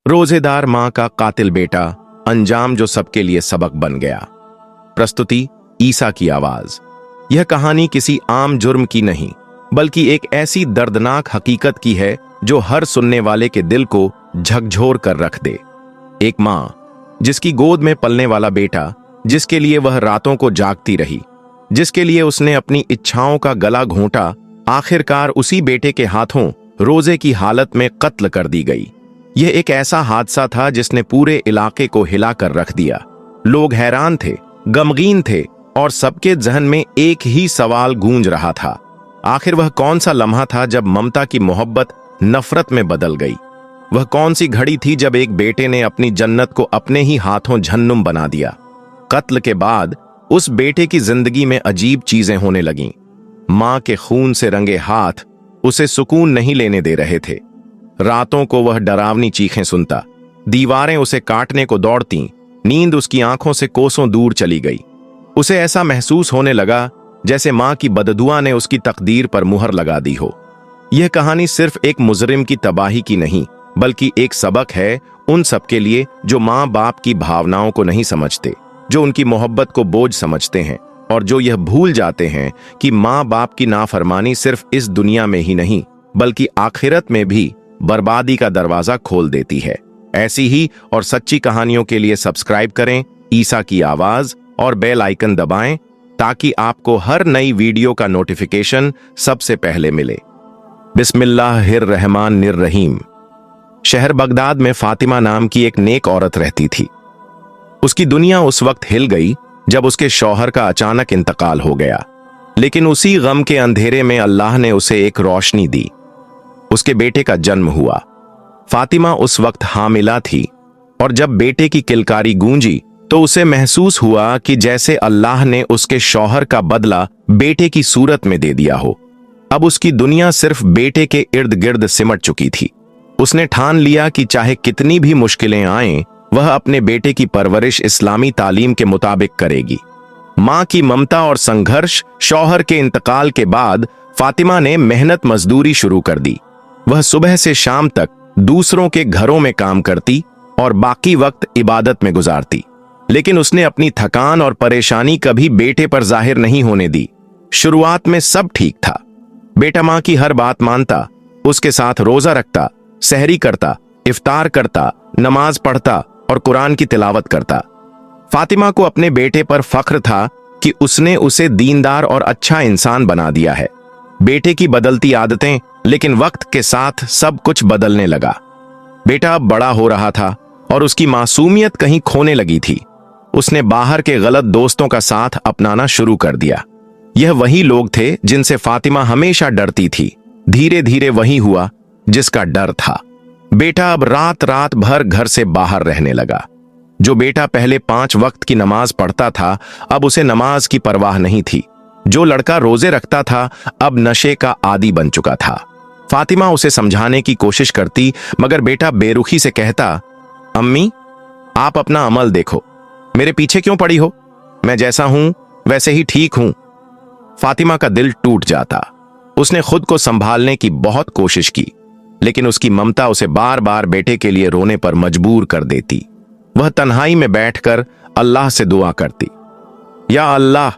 रोजेदार मां का कातिल बेटा, अंजाम जो सबके लिए सबक बन गया। प्रस्तुति ईसा की आवाज। यह कहानी किसी आम जुर्म की नहीं, बल्कि एक ऐसी दर्दनाक हकीकत की है जो हर सुनने वाले के दिल को झकझोर कर रख दे। एक मां जिसकी गोद में पलने वाला बेटा, जिसके लिए वह रातों को जागती रही, जिसके लिए उसने अपनी इच्छाओं का गला घोंटा, आखिरकार उसी बेटे के हाथों रोजे की हालत में कत्ल कर दी गई। यह एक ऐसा हादसा था जिसने पूरे इलाके को हिलाकर रख दिया। लोग हैरान थे, गमगीन थे और सबके जहन में एक ही सवाल गूंज रहा था। आखिर वह कौन सा लम्हा था जब ममता की मोहब्बत नफरत में बदल गई? वह कौन सी घड़ी थी जब एक बेटे ने अपनी जन्नत को अपने ही हाथों झन्नुम बना दिया? कत्ल के बाद उस बेटे की जिंदगी में अजीब चीजें होने लगीं। मां के खून से रंगे हाथ उसे सुकून नहीं लेने दे रहे थे। रातों को वह डरावनी चीखें सुनता, दीवारें उसे काटने को दौड़तीं, नींद उसकी आंखों से कोसों दूर चली गई। उसे ऐसा महसूस होने लगा जैसे मां की बददुआ ने उसकी तकदीर पर मुहर लगा दी हो। यह कहानी सिर्फ एक मुजरिम की तबाही की नहीं, बल्कि एक सबक है उन सबके लिए जो मां बाप की भावनाओं को नहीं समझते, जो उनकी मोहब्बत को बोझ समझते हैं और जो यह भूल जाते हैं कि मां बाप की नाफरमानी सिर्फ इस दुनिया में ही नहीं, बल्कि आखिरत में भी बर्बादी का दरवाजा खोल देती है। ऐसी ही और सच्ची कहानियों के लिए सब्सक्राइब करें ईसा की आवाज और बेल आइकन दबाएं ताकि आपको हर नई वीडियो का नोटिफिकेशन सबसे पहले मिले। बिस्मिल्लाहिर्रहमानिर्रहीम। शहर बगदाद में फातिमा नाम की एक नेक औरत रहती थी। उसकी दुनिया उस वक्त हिल गई जब उसके शौहर का अचानक इंतकाल हो गया, लेकिन उसी गम के अंधेरे में अल्लाह ने उसे एक रोशनी दी। उसके बेटे का जन्म हुआ। फातिमा उस वक्त हामिला थी और जब बेटे की किलकारी गूंजी तो उसे महसूस हुआ कि जैसे अल्लाह ने उसके शौहर का बदला बेटे की सूरत में दे दिया हो। अब उसकी दुनिया सिर्फ बेटे के इर्द गिर्द सिमट चुकी थी। उसने ठान लिया कि चाहे कितनी भी मुश्किलें आएं, वह अपने बेटे की परवरिश इस्लामी तालीम के मुताबिक करेगी। मां की ममता और संघर्ष, शौहर के इंतकाल के बाद फातिमा ने मेहनत मजदूरी शुरू कर दी। वह सुबह से शाम तक दूसरों के घरों में काम करती और बाकी वक्त इबादत में गुजारती, लेकिन उसने अपनी थकान और परेशानी कभी बेटे पर जाहिर नहीं होने दी। शुरुआत में सब ठीक था। बेटा मां की हर बात मानता, उसके साथ रोजा रखता, सहरी करता, इफ्तार करता, नमाज पढ़ता और कुरान की तिलावत करता। फातिमा को अपने बेटे पर फख्र था कि उसने उसे दीनदार और अच्छा इंसान बना दिया है। बेटे की बदलती आदतें, लेकिन वक्त के साथ सब कुछ बदलने लगा। बेटा अब बड़ा हो रहा था और उसकी मासूमियत कहीं खोने लगी थी। उसने बाहर के गलत दोस्तों का साथ अपनाना शुरू कर दिया। यह वही लोग थे जिनसे फातिमा हमेशा डरती थी। धीरे धीरे वही हुआ जिसका डर था। बेटा अब रात रात भर घर से बाहर रहने लगा। जो बेटा पहले 5 वक्त की नमाज पढ़ता था, अब उसे नमाज की परवाह नहीं थी। जो लड़का रोजे रखता था, अब नशे का आदी बन चुका था। फातिमा उसे समझाने की कोशिश करती, मगर बेटा बेरुखी से कहता, अम्मी, आप अपना अमल देखो, मेरे पीछे क्यों पड़ी हो? मैं जैसा हूं वैसे ही ठीक हूं। फातिमा का दिल टूट जाता। उसने खुद को संभालने की बहुत कोशिश की, लेकिन उसकी ममता उसे बार बार बेटे के लिए रोने पर मजबूर कर देती। वह तन्हाई में बैठकर अल्लाह से दुआ करती, या अल्लाह,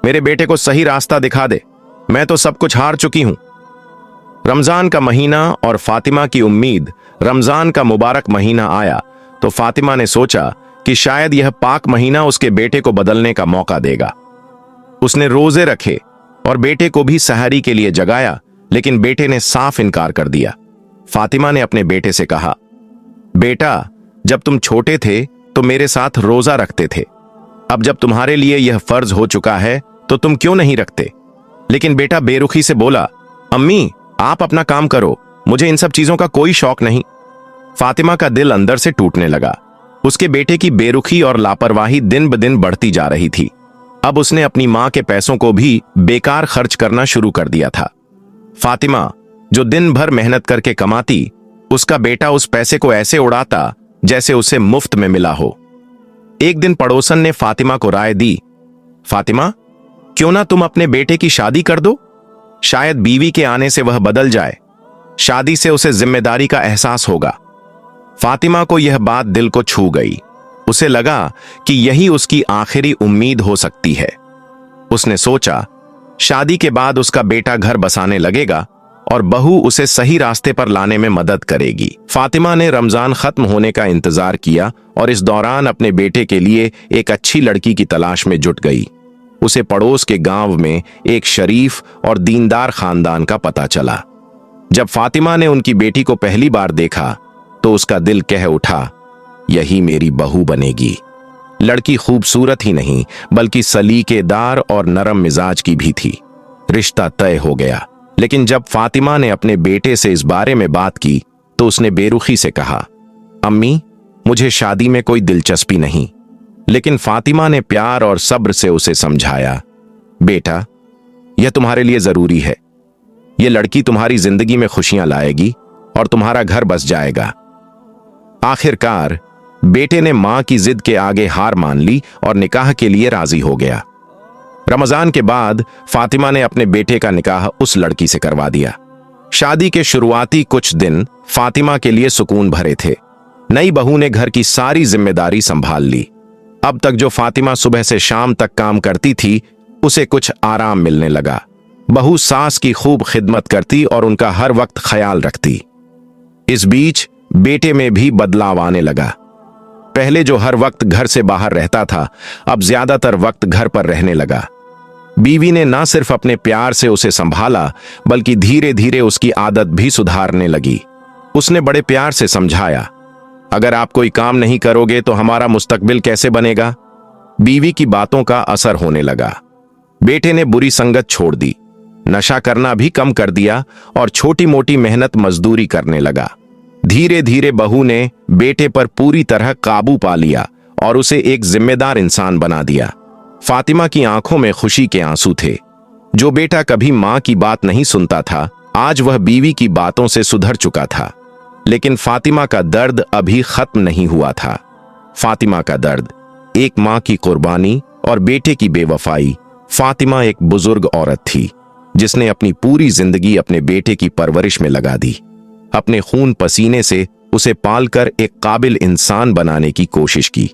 मेरे बेटे को सही रास्ता दिखा दे, मैं तो सब कुछ हार चुकी हूं। रमजान का महीना और फातिमा की उम्मीद। रमजान का मुबारक महीना आया तो फातिमा ने सोचा कि शायद यह पाक महीना उसके बेटे को बदलने का मौका देगा। उसने रोजे रखे और बेटे को भी सहरी के लिए जगाया, लेकिन बेटे ने साफ इनकार कर दिया। फातिमा ने अपने बेटे से कहा, बेटा, जब तुम छोटे थे तो मेरे साथ रोजा रखते थे। अब जब तुम्हारे लिए यह फर्ज हो चुका है तो तुम क्यों नहीं रखते? लेकिन बेटा बेरुखी से बोला, अम्मी, आप अपना काम करो, मुझे इन सब चीजों का कोई शौक नहीं। फातिमा का दिल अंदर से टूटने लगा। उसके बेटे की बेरुखी और लापरवाही दिन ब दिन बढ़ती जा रही थी। अब उसने अपनी मां के पैसों को भी बेकार खर्च करना शुरू कर दिया था। फातिमा जो दिन भर मेहनत करके कमाती, उसका बेटा उस पैसे को ऐसे उड़ाता जैसे उसे मुफ्त में मिला हो। एक दिन पड़ोसन ने फातिमा को राय दी, फातिमा, क्यों ना तुम अपने बेटे की शादी कर दो? शायद बीवी के आने से वह बदल जाए। शादी से उसे जिम्मेदारी का एहसास होगा। फातिमा को यह बात दिल को छू गई। उसे लगा कि यही उसकी आखिरी उम्मीद हो सकती है। उसने सोचा, शादी के बाद उसका बेटा घर बसाने लगेगा और बहू उसे सही रास्ते पर लाने में मदद करेगी। फातिमा ने रमजान खत्म होने का इंतजार किया और इस दौरान अपने बेटे के लिए एक अच्छी लड़की की तलाश में जुट गई। उसे पड़ोस के गांव में एक शरीफ और दीनदार खानदान का पता चला। जब फातिमा ने उनकी बेटी को पहली बार देखा तो उसका दिल कह उठा, यही मेरी बहू बनेगी। लड़की खूबसूरत ही नहीं बल्कि सलीकेदार और नरम मिजाज की भी थी। रिश्ता तय हो गया। लेकिन जब फातिमा ने अपने बेटे से इस बारे में बात की तो उसने बेरुखी से कहा, अम्मी, मुझे शादी में कोई दिलचस्पी नहीं। लेकिन फातिमा ने प्यार और सब्र से उसे समझाया, बेटा, यह तुम्हारे लिए जरूरी है। यह लड़की तुम्हारी जिंदगी में खुशियां लाएगी और तुम्हारा घर बस जाएगा। आखिरकार बेटे ने मां की जिद के आगे हार मान ली और निकाह के लिए राजी हो गया। रमजान के बाद फातिमा ने अपने बेटे का निकाह उस लड़की से करवा दिया। शादी के शुरुआती कुछ दिन फातिमा के लिए सुकून भरे थे। नई बहू ने घर की सारी जिम्मेदारी संभाल ली। अब तक जो फातिमा सुबह से शाम तक काम करती थी, उसे कुछ आराम मिलने लगा। बहू सास की खूब खिदमत करती और उनका हर वक्त ख्याल रखती। इस बीच बेटे में भी बदलाव आने लगा। पहले जो हर वक्त घर से बाहर रहता था, अब ज्यादातर वक्त घर पर रहने लगा। बीवी ने ना सिर्फ अपने प्यार से उसे संभाला बल्कि धीरे धीरे उसकी आदत भी सुधारने लगी। उसने बड़े प्यार से समझाया, अगर आप कोई काम नहीं करोगे तो हमारा मुस्तकबिल कैसे बनेगा। बीवी की बातों का असर होने लगा। बेटे ने बुरी संगत छोड़ दी, नशा करना भी कम कर दिया और छोटी मोटी मेहनत मजदूरी करने लगा। धीरे धीरे बहू ने बेटे पर पूरी तरह काबू पा लिया और उसे एक जिम्मेदार इंसान बना दिया। फातिमा की आंखों में खुशी के आंसू थे। जो बेटा कभी मां की बात नहीं सुनता था, आज वह बीवी की बातों से सुधर चुका था। लेकिन फातिमा का दर्द अभी खत्म नहीं हुआ था। फातिमा का दर्द, एक मां की कुर्बानी और बेटे की बेवफाई। फातिमा एक बुजुर्ग औरत थी जिसने अपनी पूरी जिंदगी अपने बेटे की परवरिश में लगा दी। अपने खून पसीने से उसे पालकर एक काबिल इंसान बनाने की कोशिश की।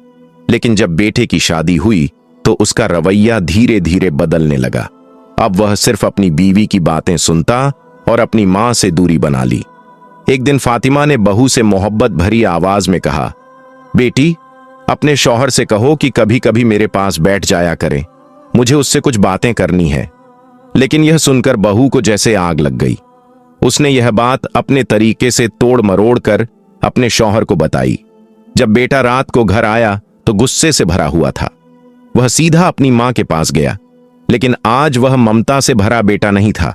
लेकिन जब बेटे की शादी हुई तो उसका रवैया धीरे धीरे बदलने लगा। अब वह सिर्फ अपनी बीवी की बातें सुनता और अपनी मां से दूरी बना ली। एक दिन फातिमा ने बहू से मोहब्बत भरी आवाज में कहा, बेटी, अपने शौहर से कहो कि कभी कभी मेरे पास बैठ जाया करें, मुझे उससे कुछ बातें करनी है। लेकिन यह सुनकर बहू को जैसे आग लग गई। उसने यह बात अपने तरीके से तोड़ मरोड़ कर अपने शौहर को बताई। जब बेटा रात को घर आया तो गुस्से से भरा हुआ था। वह सीधा अपनी मां के पास गया। लेकिन आज वह ममता से भरा बेटा नहीं था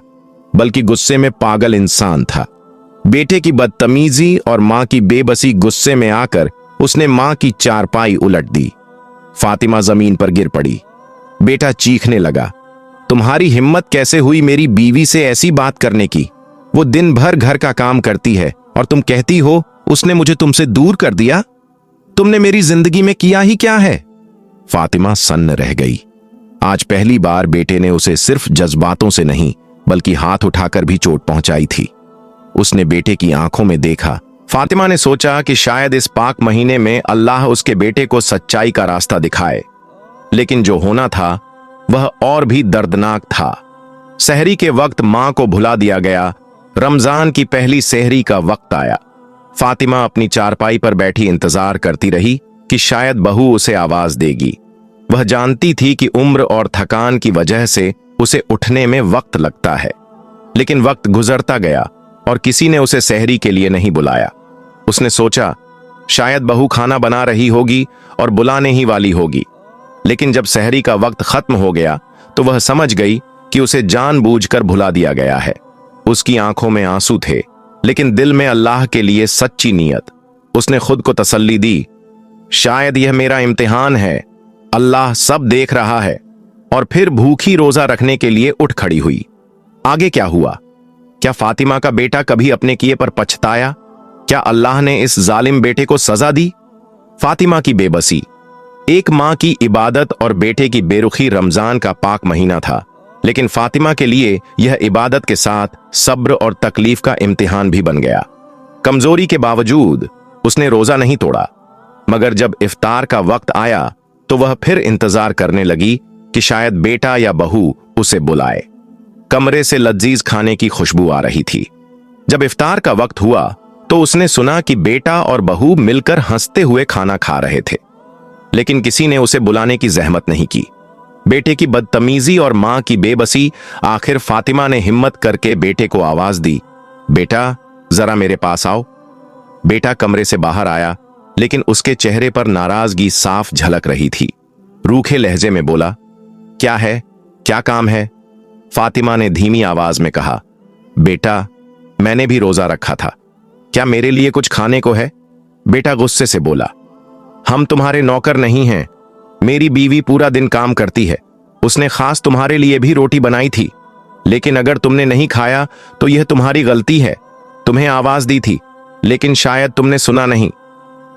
बल्कि गुस्से में पागल इंसान था। बेटे की बदतमीजी और मां की बेबसी गुस्से में आकर उसने मां की चारपाई उलट दी। फातिमा जमीन पर गिर पड़ी। बेटा चीखने लगा, तुम्हारी हिम्मत कैसे हुई मेरी बीवी से ऐसी बात करने की? वो दिन भर घर का काम करती है और तुम कहती हो उसने मुझे तुमसे दूर कर दिया। तुमने मेरी जिंदगी में किया ही क्या है? फातिमा सन्न रह गई। आज पहली बार बेटे ने उसे सिर्फ जज्बातों से नहीं बल्कि हाथ उठाकर भी चोट पहुंचाई थी। उसने बेटे की आंखों में देखा। फातिमा ने सोचा कि शायद इस पाक महीने में अल्लाह उसके बेटे को सच्चाई का रास्ता दिखाए। लेकिन जो होना था वह और भी दर्दनाक था। सहरी के वक्त मां को भुला दिया गया। रमजान की पहली सहरी का वक्त आया। फातिमा अपनी चारपाई पर बैठी इंतजार करती रही कि शायद बहू उसे आवाज देगी। वह जानती थी कि उम्र और थकान की वजह से उसे उठने में वक्त लगता है। लेकिन वक्त गुजरता गया और किसी ने उसे सहरी के लिए नहीं बुलाया। उसने सोचा शायद बहू खाना बना रही होगी और बुलाने ही वाली होगी। लेकिन जब सहरी का वक्त खत्म हो गया तो वह समझ गई कि उसे जानबूझकर भुला दिया गया है। उसकी आंखों में आंसू थे लेकिन दिल में अल्लाह के लिए सच्ची नीयत। उसने खुद को तसल्ली दी, शायद यह मेरा इम्तिहान है, अल्लाह सब देख रहा है। और फिर भूखी रोजा रखने के लिए उठ खड़ी हुई। आगे क्या हुआ? क्या फातिमा का बेटा कभी अपने किए पर पछताया? क्या अल्लाह ने इस जालिम बेटे को सजा दी? फातिमा की बेबसी, एक मां की इबादत और बेटे की बेरुखी। रमजान का पाक महीना था लेकिन फातिमा के लिए यह इबादत के साथ सब्र और तकलीफ का इम्तिहान भी बन गया। कमजोरी के बावजूद उसने रोजा नहीं तोड़ा, मगर जब इफ्तार का वक्त आया तो वह फिर इंतजार करने लगी कि शायद बेटा या बहू उसे बुलाए। कमरे से लजीज खाने की खुशबू आ रही थी। जब इफ्तार का वक्त हुआ तो उसने सुना कि बेटा और बहू मिलकर हंसते हुए खाना खा रहे थे, लेकिन किसी ने उसे बुलाने की जहमत नहीं की। बेटे की बदतमीजी और मां की बेबसी, आखिर फातिमा ने हिम्मत करके बेटे को आवाज दी, बेटा जरा मेरे पास आओ। बेटा कमरे से बाहर आया, लेकिन उसके चेहरे पर नाराजगी साफ झलक रही थी। रूखे लहजे में बोला, क्या है, क्या काम है? फातिमा ने धीमी आवाज में कहा, बेटा मैंने भी रोजा रखा था, क्या मेरे लिए कुछ खाने को है? बेटा गुस्से से बोला, हम तुम्हारे नौकर नहीं हैं, मेरी बीवी पूरा दिन काम करती है, उसने खास तुम्हारे लिए भी रोटी बनाई थी, लेकिन अगर तुमने नहीं खाया तो यह तुम्हारी गलती है। तुम्हें आवाज दी थी, लेकिन शायद तुमने सुना नहीं।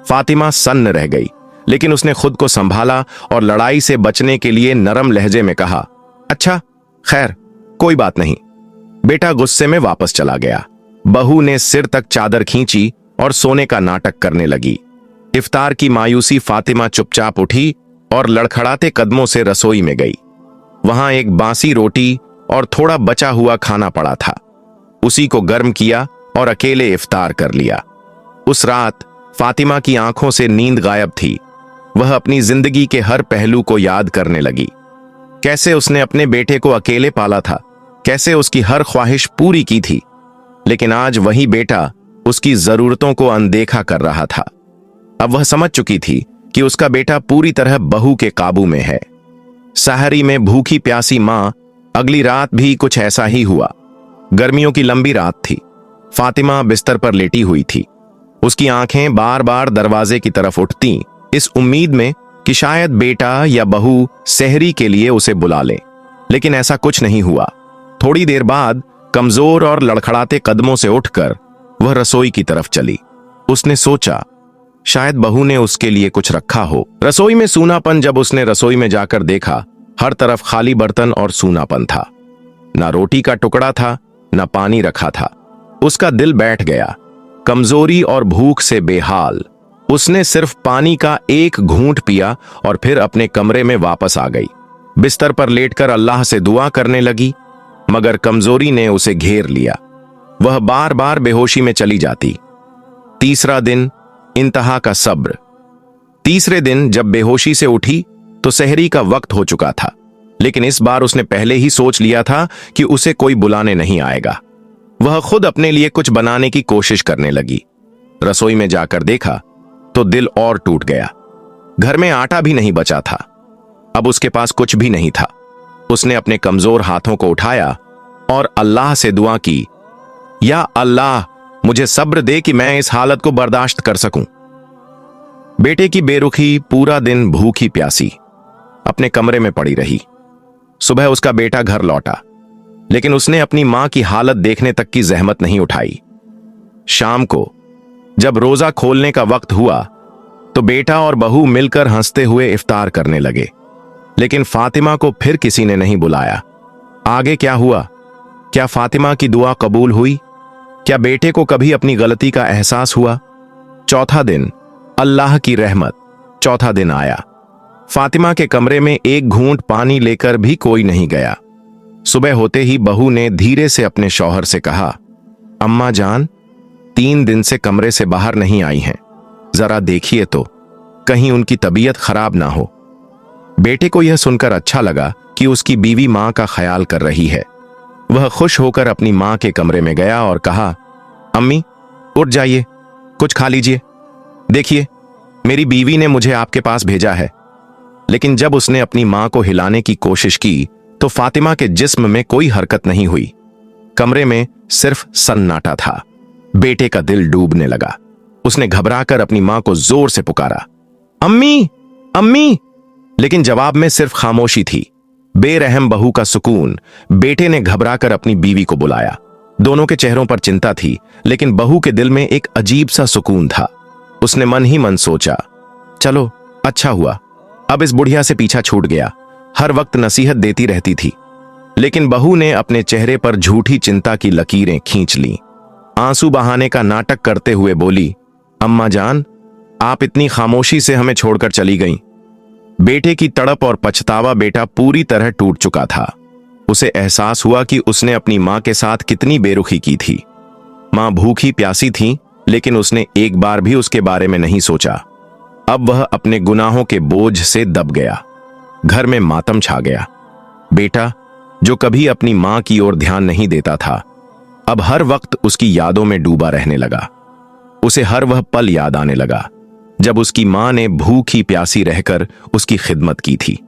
फातिमा सन्न रह गई, लेकिन उसने खुद को संभाला और लड़ाई से बचने के लिए नरम लहजे में कहा, अच्छा खैर कोई बात नहीं। बेटा गुस्से में वापस चला गया। बहू ने सिर तक चादर खींची और सोने का नाटक करने लगी। इफ्तार की मायूसी फातिमा चुपचाप उठी और लड़खड़ाते कदमों से रसोई में गई। वहां एक बासी रोटी और थोड़ा बचा हुआ खाना पड़ा था। उसी को गर्म किया और अकेले इफ्तार कर लिया। उस रात फातिमा की आंखों से नींद गायब थी। वह अपनी जिंदगी के हर पहलू को याद करने लगी। कैसे उसने अपने बेटे को अकेले पाला था, कैसे उसकी हर ख्वाहिश पूरी की थी, लेकिन आज वही बेटा उसकी जरूरतों को अनदेखा कर रहा था। अब वह समझ चुकी थी कि उसका बेटा पूरी तरह बहू के काबू में है। सहरी में भूखी प्यासी मां, अगली रात भी कुछ ऐसा ही हुआ। गर्मियों की लंबी रात थी। फातिमा बिस्तर पर लेटी हुई थी। उसकी आंखें बार बार दरवाजे की तरफ उठतीं, इस उम्मीद में कि शायद बेटा या बहू सहरी के लिए उसे बुला ले, लेकिन ऐसा कुछ नहीं हुआ। थोड़ी देर बाद कमजोर और लड़खड़ाते कदमों से उठकर वह रसोई की तरफ चली। उसने सोचा, शायद बहू ने उसके लिए कुछ रखा हो। रसोई में सूनापन। जब उसने रसोई में जाकर देखा, हर तरफ खाली बर्तन और सूनापन था। ना रोटी का टुकड़ा था, ना पानी रखा था। उसका दिल बैठ गया। कमजोरी और भूख से बेहाल, उसने सिर्फ पानी का एक घूंट पिया और फिर अपने कमरे में वापस आ गई। बिस्तर पर लेटकर अल्लाह से दुआ करने लगी, मगर कमजोरी ने उसे घेर लिया। वह बार बार बेहोशी में चली जाती। तीसरा दिन, इंतहा का सब्र। तीसरे दिन जब बेहोशी से उठी तो सहरी का वक्त हो चुका था, लेकिन इस बार उसने पहले ही सोच लिया था कि उसे कोई बुलाने नहीं आएगा। वह खुद अपने लिए कुछ बनाने की कोशिश करने लगी। रसोई में जाकर देखा तो दिल और टूट गया। घर में आटा भी नहीं बचा था। अब उसके पास कुछ भी नहीं था। उसने अपने कमजोर हाथों को उठाया और अल्लाह से दुआ की, या अल्लाह मुझे सब्र दे कि मैं इस हालत को बर्दाश्त कर सकूं। बेटे की बेरुखी पूरा दिन भूखी प्यासी अपने कमरे में पड़ी रही। सुबह उसका बेटा घर लौटा, लेकिन उसने अपनी मां की हालत देखने तक की जहमत नहीं उठाई। शाम को जब रोजा खोलने का वक्त हुआ तो बेटा और बहू मिलकर हंसते हुए इफ्तार करने लगे, लेकिन फातिमा को फिर किसी ने नहीं बुलाया। आगे क्या हुआ? क्या फातिमा की दुआ कबूल हुई? क्या बेटे को कभी अपनी गलती का एहसास हुआ? चौथा दिन, अल्लाह की रहमत। चौथा दिन आया। फातिमा के कमरे में एक घूंट पानी लेकर भी कोई नहीं गया। सुबह होते ही बहू ने धीरे से अपने शौहर से कहा, अम्मा जान 3 दिन से कमरे से बाहर नहीं आई हैं, जरा देखिए तो, कहीं उनकी तबीयत खराब ना हो। बेटे को यह सुनकर अच्छा लगा कि उसकी बीवी मां का ख्याल कर रही है। वह खुश होकर अपनी मां के कमरे में गया और कहा, अम्मी उठ जाइए, कुछ खा लीजिए। देखिए मेरी बीवी ने मुझे आपके पास भेजा है। लेकिन जब उसने अपनी मां को हिलाने की कोशिश की तो फातिमा के जिस्म में कोई हरकत नहीं हुई। कमरे में सिर्फ सन्नाटा था। बेटे का दिल डूबने लगा। उसने घबराकर अपनी मां को जोर से पुकारा, अम्मी अम्मी, लेकिन जवाब में सिर्फ खामोशी थी। बेरहम बहू का सुकून। बेटे ने घबराकर अपनी बीवी को बुलाया। दोनों के चेहरों पर चिंता थी, लेकिन बहू के दिल में एक अजीब सा सुकून था। उसने मन ही मन सोचा, चलो अच्छा हुआ, अब इस बुढ़िया से पीछा छूट गया। हर वक्त नसीहत देती रहती थी। लेकिन बहू ने अपने चेहरे पर झूठी चिंता की लकीरें खींच लीं। आंसू बहाने का नाटक करते हुए बोली, अम्मा जान, आप इतनी खामोशी से हमें छोड़कर चली गईं। बेटे की तड़प और पछतावा बेटा पूरी तरह टूट चुका था। उसे एहसास हुआ कि उसने अपनी मां के साथ कितनी बेरुखी की थी। मां भूखी प्यासी थी, लेकिन उसने एक बार भी उसके बारे में नहीं सोचा। अब वह अपने गुनाहों के बोझ से दब गया। घर में मातम छा गया। बेटा, जो कभी अपनी मां की ओर ध्यान नहीं देता था, अब हर वक्त उसकी यादों में डूबा रहने लगा। उसे हर वह पल याद आने लगा जब उसकी मां ने भूखी प्यासी रहकर उसकी खिदमत की थी।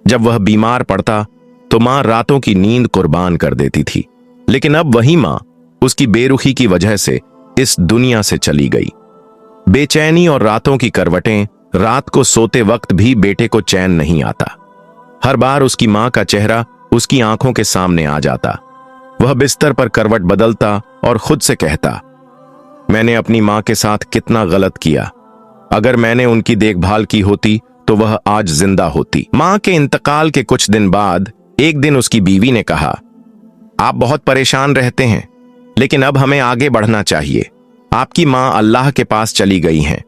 जब वह बीमार पड़ता तो मां रातों की नींद कुर्बान कर देती थी, लेकिन अब वही मां उसकी बेरुखी की वजह से इस दुनिया से चली गई। बेचैनी और रातों की करवटें, रात को सोते वक्त भी बेटे को चैन नहीं आता। हर बार उसकी मां का चेहरा उसकी आंखों के सामने आ जाता। वह बिस्तर पर करवट बदलता और खुद से कहता, मैंने अपनी मां के साथ कितना गलत किया। अगर मैंने उनकी देखभाल की होती तो वह आज जिंदा होती। मां के इंतकाल के कुछ दिन बाद एक दिन उसकी बीवी ने कहा, आप बहुत परेशान रहते हैं, लेकिन अब हमें आगे बढ़ना चाहिए। आपकी मां अल्लाह के पास चली गई हैं।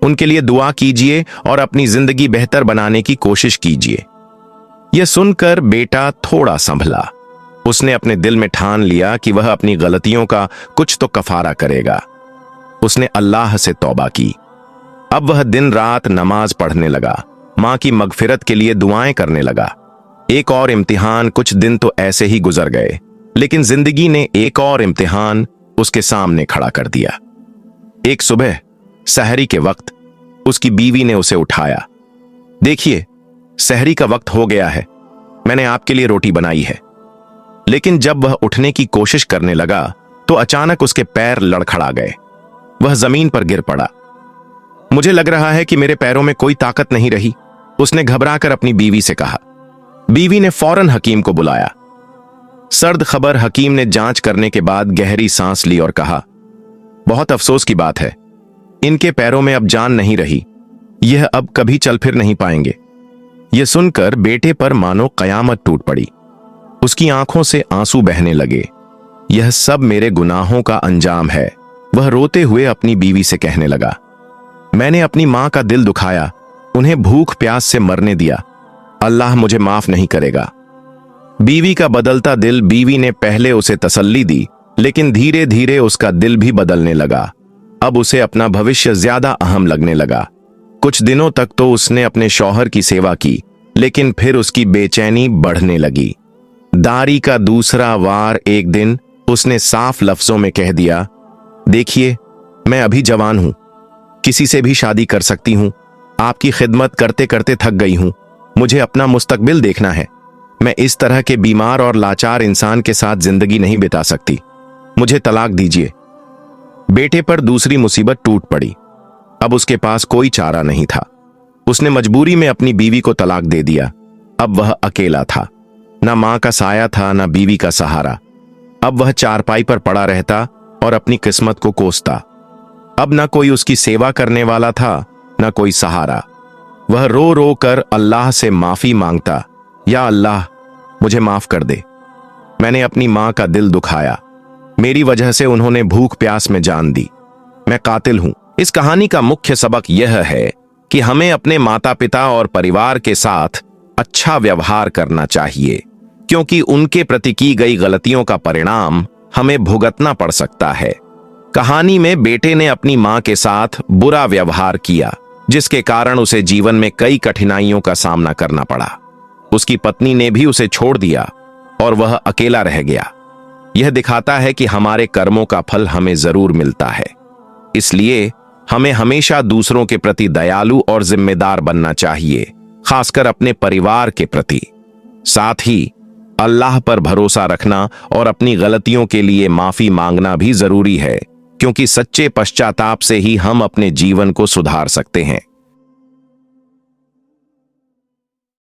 उनके लिए दुआ कीजिए और अपनी जिंदगी बेहतर बनाने की कोशिश कीजिए। यह सुनकर बेटा थोड़ा संभला। उसने अपने दिल में ठान लिया कि वह अपनी गलतियों का कुछ तो कफारा करेगा। उसने अल्लाह से तौबा की। अब वह दिन रात नमाज पढ़ने लगा, मां की मगफिरत के लिए दुआएं करने लगा। एक और इम्तिहान, कुछ दिन तो ऐसे ही गुजर गए, लेकिन जिंदगी ने एक और इम्तिहान उसके सामने खड़ा कर दिया। एक सुबह सहरी के वक्त उसकी बीवी ने उसे उठाया। देखिए, सहरी का वक्त हो गया है, मैंने आपके लिए रोटी बनाई है। लेकिन जब वह उठने की कोशिश करने लगा तो अचानक उसके पैर लड़खड़ा गए। वह जमीन पर गिर पड़ा। मुझे लग रहा है कि मेरे पैरों में कोई ताकत नहीं रही, उसने घबराकर अपनी बीवी से कहा। बीवी ने फौरन हकीम को बुलाया। सर्द खबर हकीम ने जांच करने के बाद गहरी सांस ली और कहा, बहुत अफसोस की बात है, इनके पैरों में अब जान नहीं रही, यह अब कभी चल फिर नहीं पाएंगे। यह सुनकर बेटे पर मानो कयामत टूट पड़ी। उसकी आंखों से आंसू बहने लगे। यह सब मेरे गुनाहों का अंजाम है, वह रोते हुए अपनी बीवी से कहने लगा। मैंने अपनी मां का दिल दुखाया, उन्हें भूख प्यास से मरने दिया। अल्लाह मुझे माफ नहीं करेगा। बीवी का बदलता दिल, बीवी ने पहले उसे तसल्ली दी, लेकिन धीरे धीरे उसका दिल भी बदलने लगा। अब उसे अपना भविष्य ज्यादा अहम लगने लगा। कुछ दिनों तक तो उसने अपने शौहर की सेवा की, लेकिन फिर उसकी बेचैनी बढ़ने लगी। दारी का दूसरा वार एक दिन उसने साफ लफ्जों में कह दिया, देखिए, मैं अभी जवान हूं, किसी से भी शादी कर सकती हूं। आपकी खिदमत करते करते थक गई हूं, मुझे अपना मुस्तकबिल देखना है। मैं इस तरह के बीमार और लाचार इंसान के साथ जिंदगी नहीं बिता सकती, मुझे तलाक दीजिए। बेटे पर दूसरी मुसीबत टूट पड़ी। अब उसके पास कोई चारा नहीं था। उसने मजबूरी में अपनी बीवी को तलाक दे दिया। अब वह अकेला था, ना मां का साया था, ना बीवी का सहारा। अब वह चारपाई पर पड़ा रहता और अपनी किस्मत को कोसता। अब ना कोई उसकी सेवा करने वाला था, ना कोई सहारा। वह रो रो कर अल्लाह से माफी मांगता, या अल्लाह, मुझे माफ कर दे, मैंने अपनी मां का दिल दुखाया, मेरी वजह से उन्होंने भूख प्यास में जान दी, मैं कातिल हूं। इस कहानी का मुख्य सबक यह है कि हमें अपने माता पिता और परिवार के साथ अच्छा व्यवहार करना चाहिए, क्योंकि उनके प्रति की गई गलतियों का परिणाम हमें भुगतना पड़ सकता है। कहानी में बेटे ने अपनी मां के साथ बुरा व्यवहार किया, जिसके कारण उसे जीवन में कई कठिनाइयों का सामना करना पड़ा। उसकी पत्नी ने भी उसे छोड़ दिया और वह अकेला रह गया। यह दिखाता है कि हमारे कर्मों का फल हमें जरूर मिलता है। इसलिए हमें हमेशा दूसरों के प्रति दयालु और जिम्मेदार बनना चाहिए, खासकर अपने परिवार के प्रति। साथ ही अल्लाह पर भरोसा रखना और अपनी गलतियों के लिए माफी मांगना भी जरूरी है, क्योंकि सच्चे पश्चाताप से ही हम अपने जीवन को सुधार सकते हैं।